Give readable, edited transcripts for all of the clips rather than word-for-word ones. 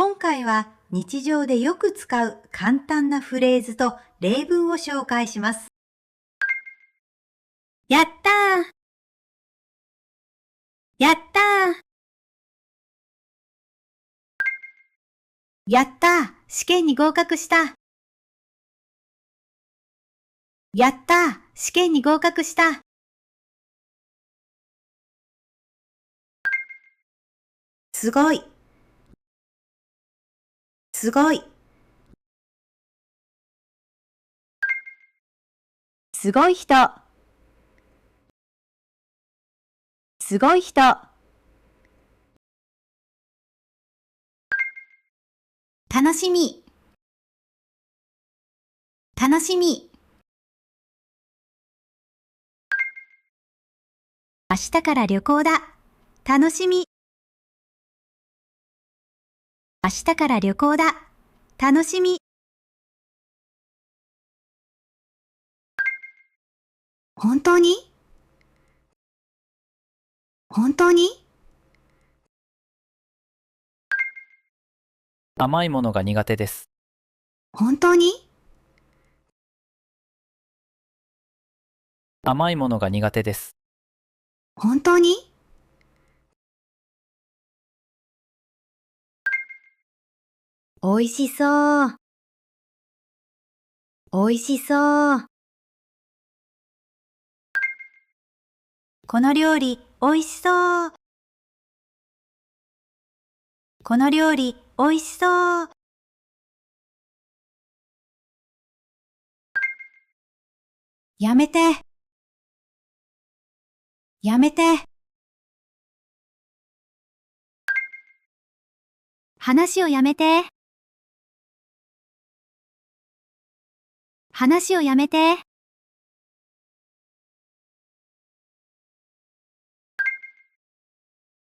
今回は日常でよく使う簡単なフレーズと例文を紹介します。やったーやったーやったー、試験に合格した。やったー、試験に合格した。すごい。すごい。すごい人すごい人楽しみ。楽しみ。明日から旅行だ。楽しみ。明日から旅行だ。楽しみ。本当に？本当に？甘いものが苦手です。本当に？甘いものが苦手です。本当に？おいしそう。おいしそう。この料理、おいしそう。この料理、おいしそう。やめて。やめて。話をやめて。話をやめて。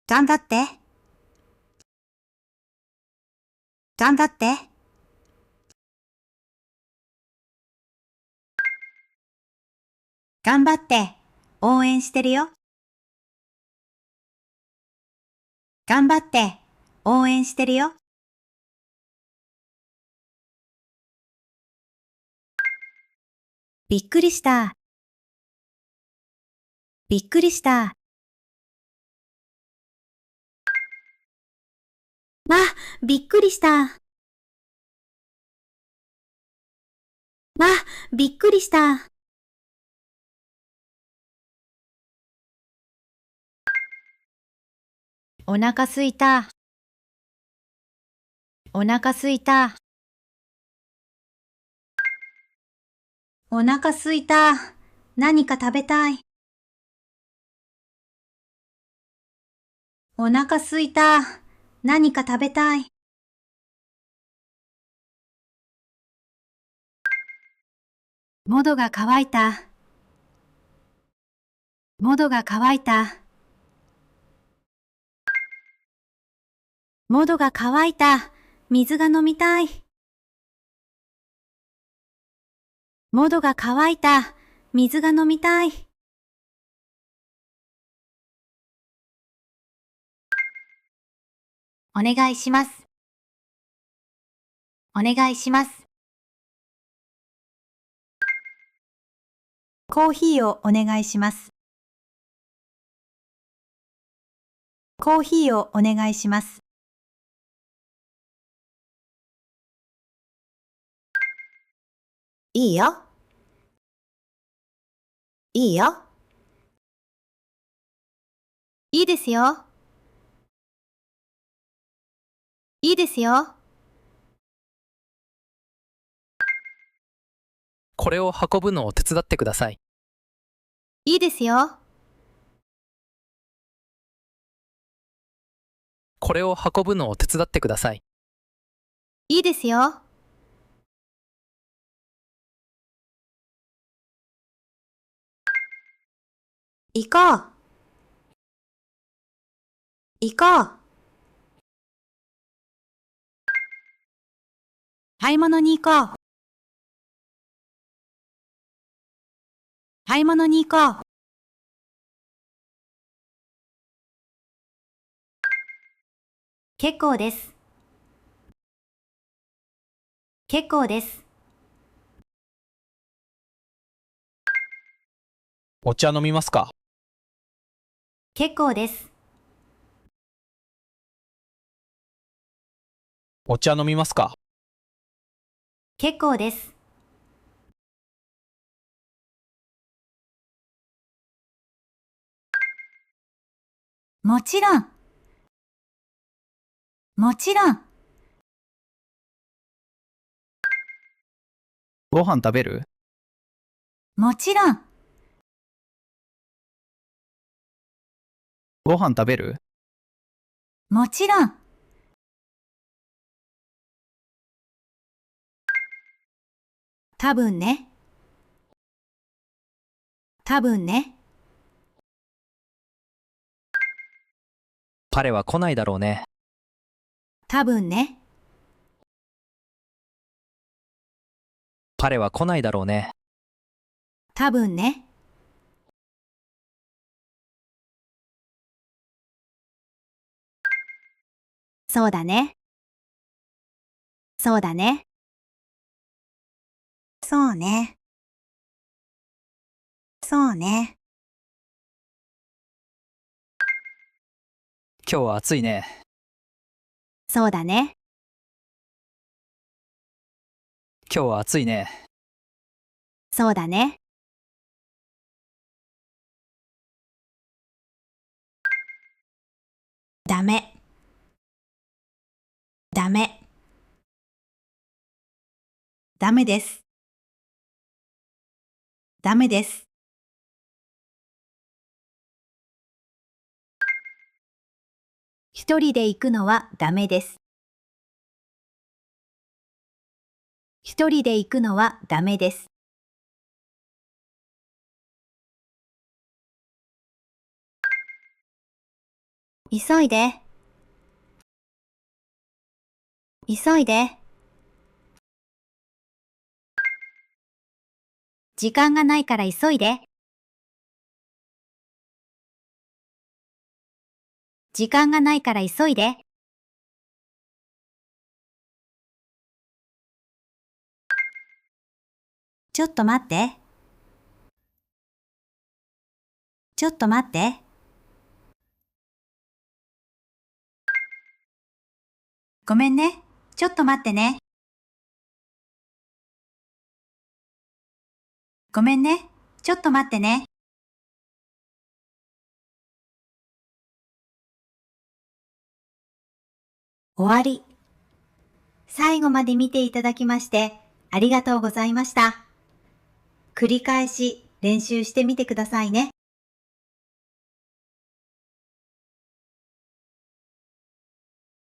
頑張って。頑張って。頑張って。応援してるよ。頑張って。応援してるよ。びっくりした。びっくりした。びっくりした。びっくりした。お腹すいた。お腹すいた。お腹すいた。何か食べたい。お腹すいた。何か食べたい。喉が渇いた。喉が渇いた。喉が渇いた。水が飲みたい。喉が渇いた。水が飲みたい。お願いします。お願いします。コーヒーをお願いします。コーヒーをお願いします。いいよ。いいよ。いいですよ。いいですよ。これを運ぶのを手伝ってください。いいですよ。これを運ぶのを手伝ってください。いいですよ。行こう。行こう。買い物に行こう。買い物に行こう。結構です。結構です。お茶飲みますか？結構です。お茶飲みますか？結構です。もちろん。もちろん。ご飯食べる？もちろん。ご飯食べる？もちろん。多分ね。多分ね。彼は来ないだろうね。多分ね。彼は来ないだろうね。多分ね。そうだね。そうだね。そうね。そうね。今日は暑いね。そうだね。今日は暑いね。そうだね。ダメ。ダメ。ダメです。ダメです。一人で行くのはダメです。一人で行くのはダメです。急いで。急いで。時間がないから急いで。時間がないから急いで。ちょっと待って。ちょっと待って。ごめんね。ちょっと待ってね。ごめんね。ちょっと待ってね。終わり。最後まで見ていただきましてありがとうございました。繰り返し練習してみてくださいね。